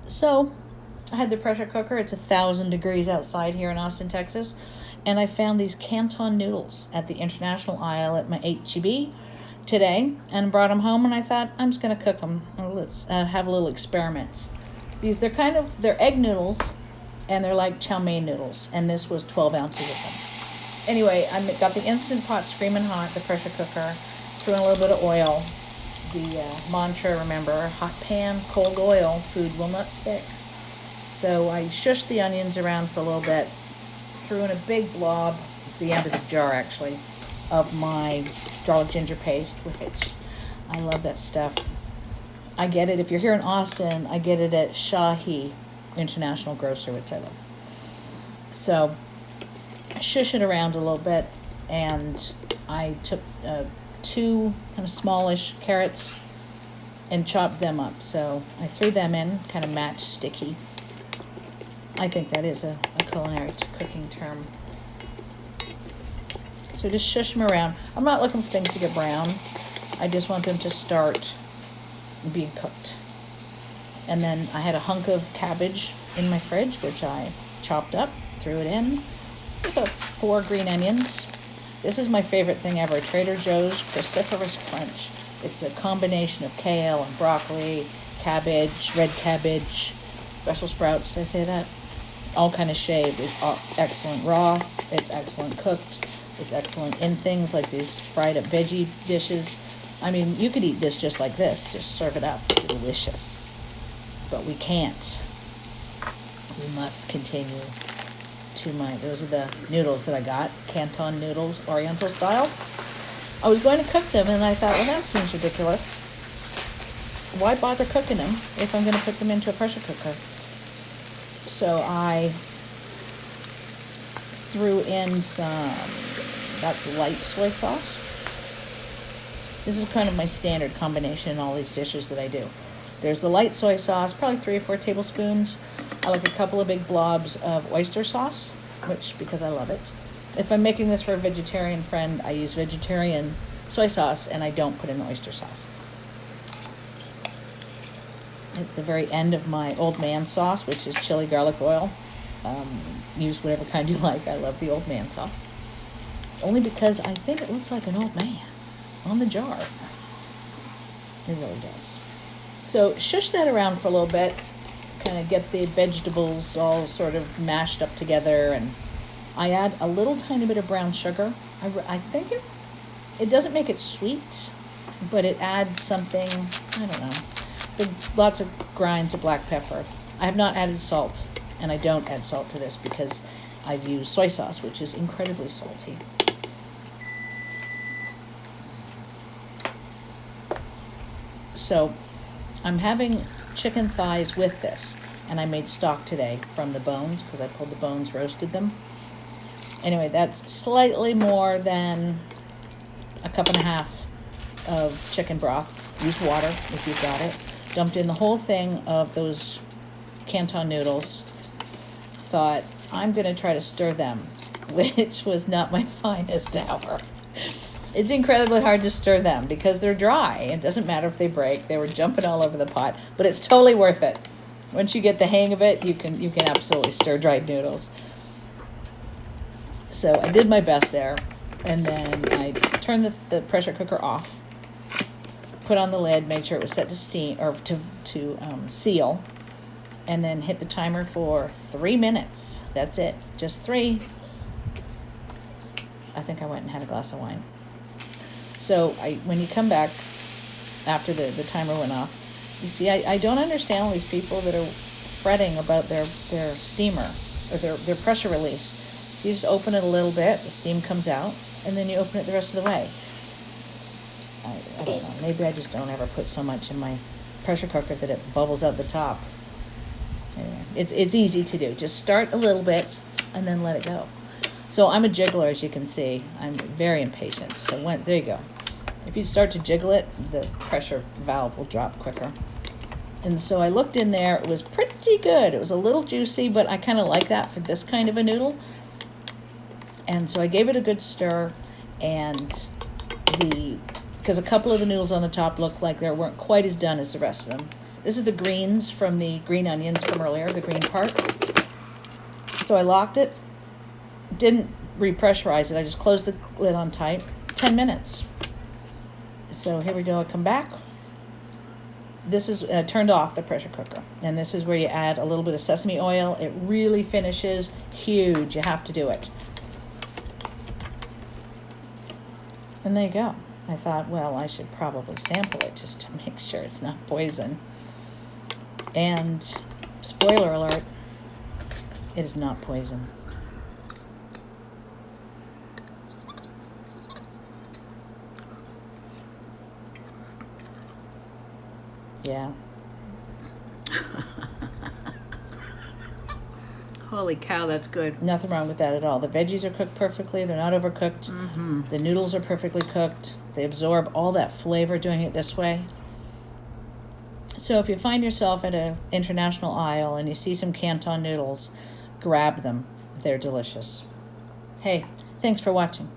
So I had the pressure cooker. It's 1,000 degrees outside here in Austin, Texas. And I found these canton noodles at the international aisle at my HEB today and brought them home, and I thought I'm just going to cook them. Let's have a little experiment. They're egg noodles, and they're like chow mein noodles, and this was 12 ounces of them. Anyway, I got the Instant Pot screaming hot, the pressure cooker, threw in a little bit of oil. The mantra, remember, hot pan, cold oil, food will not stick. So I shushed the onions around for a little bit, threw in a big blob, the end of the jar actually, of my garlic ginger paste, which I love that stuff. I get it, if you're here in Austin, I get it at Shahi International Grocer, which I love. So I shush it around a little bit, and I took 2 kind of smallish carrots and chopped them up. So I threw them in, kind of matchsticky. I think that is a culinary cooking term. So just shush them around. I'm not looking for things to get brown. I just want them to start being cooked. And then I had a hunk of cabbage in my fridge, which I chopped up, threw it in. About 4 green onions. This is my favorite thing ever, Trader Joe's Cruciferous Crunch. It's a combination of kale and broccoli, cabbage, red cabbage, Brussels sprouts, did I say that? All kind of shaved. It's excellent raw, it's excellent cooked, it's excellent in things like these fried up veggie dishes. I mean, you could eat this just like this, just serve it up, delicious. But we can't. We must continue to those are the noodles that I got, canton noodles, oriental style. I was going to cook them, and I thought, well, that seems ridiculous. Why bother cooking them if I'm going to put them into a pressure cooker? So I threw in that's light soy sauce. This is kind of my standard combination in all these dishes that I do. There's the light soy sauce, probably 3 or 4 tablespoons. I like a couple of big blobs of oyster sauce, because I love it. If I'm making this for a vegetarian friend, I use vegetarian soy sauce, and I don't put in the oyster sauce. It's the very end of my old man sauce, which is chili garlic oil. Use whatever kind you like. I love the old man sauce. Only because I think it looks like an old man on the jar. It really does. So shush that around for a little bit, kind of get the vegetables all sort of mashed up together, and I add a little tiny bit of brown sugar. I think it doesn't make it sweet, but it adds something, I don't know. There's lots of grinds of black pepper. I have not added salt, and I don't add salt to this because I've used soy sauce, which is incredibly salty. So I'm having chicken thighs with this, and I made stock today from the bones because I pulled the bones, roasted them. Anyway, that's slightly more than a cup and a half of chicken broth. Use water if you've got it. Dumped in the whole thing of those canton noodles. Thought, I'm going to try to stir them, which was not my finest hour. It's incredibly hard to stir them because they're dry. It doesn't matter if they break. They were jumping all over the pot, but it's totally worth it. Once you get the hang of it, you can absolutely stir dried noodles. So I did my best there, and then I turned the pressure cooker off, put on the lid, made sure it was set to steam or to seal, and then hit the timer for 3 minutes. That's it, just 3. I think I went and had a glass of wine. So when you come back after the timer went off, you see, I don't understand all these people that are fretting about their steamer or their pressure release. You just open it a little bit, the steam comes out, and then you open it the rest of the way. I don't know, maybe I just don't ever put so much in my pressure cooker that it bubbles out the top. Anyway, it's easy to do. Just start a little bit and then let it go. So I'm a jiggler, as you can see. I'm very impatient. So there you go. If you start to jiggle it, the pressure valve will drop quicker. And so I looked in there. It was pretty good. It was a little juicy, but I kind of like that for this kind of a noodle. And so I gave it a good stir, and because a couple of the noodles on the top looked like they weren't quite as done as the rest of them. This is the greens from the green onions from earlier, the green part. So I locked it, didn't repressurize it. I just closed the lid on tight. 10 minutes. So here we go. I come back. This is turned off the pressure cooker. And this is where you add a little bit of sesame oil. It really finishes huge. You have to do it. And there you go. I thought, well, I should probably sample it just to make sure it's not poison. And spoiler alert, it is not poison. Yeah. Holy cow, that's good. Nothing wrong with that at all. The veggies are cooked perfectly. They're not overcooked. Mm-hmm. The noodles are perfectly cooked. They absorb all that flavor doing it this way. So if you find yourself at an international aisle and you see some canton noodles, grab them. They're delicious. Hey, thanks for watching.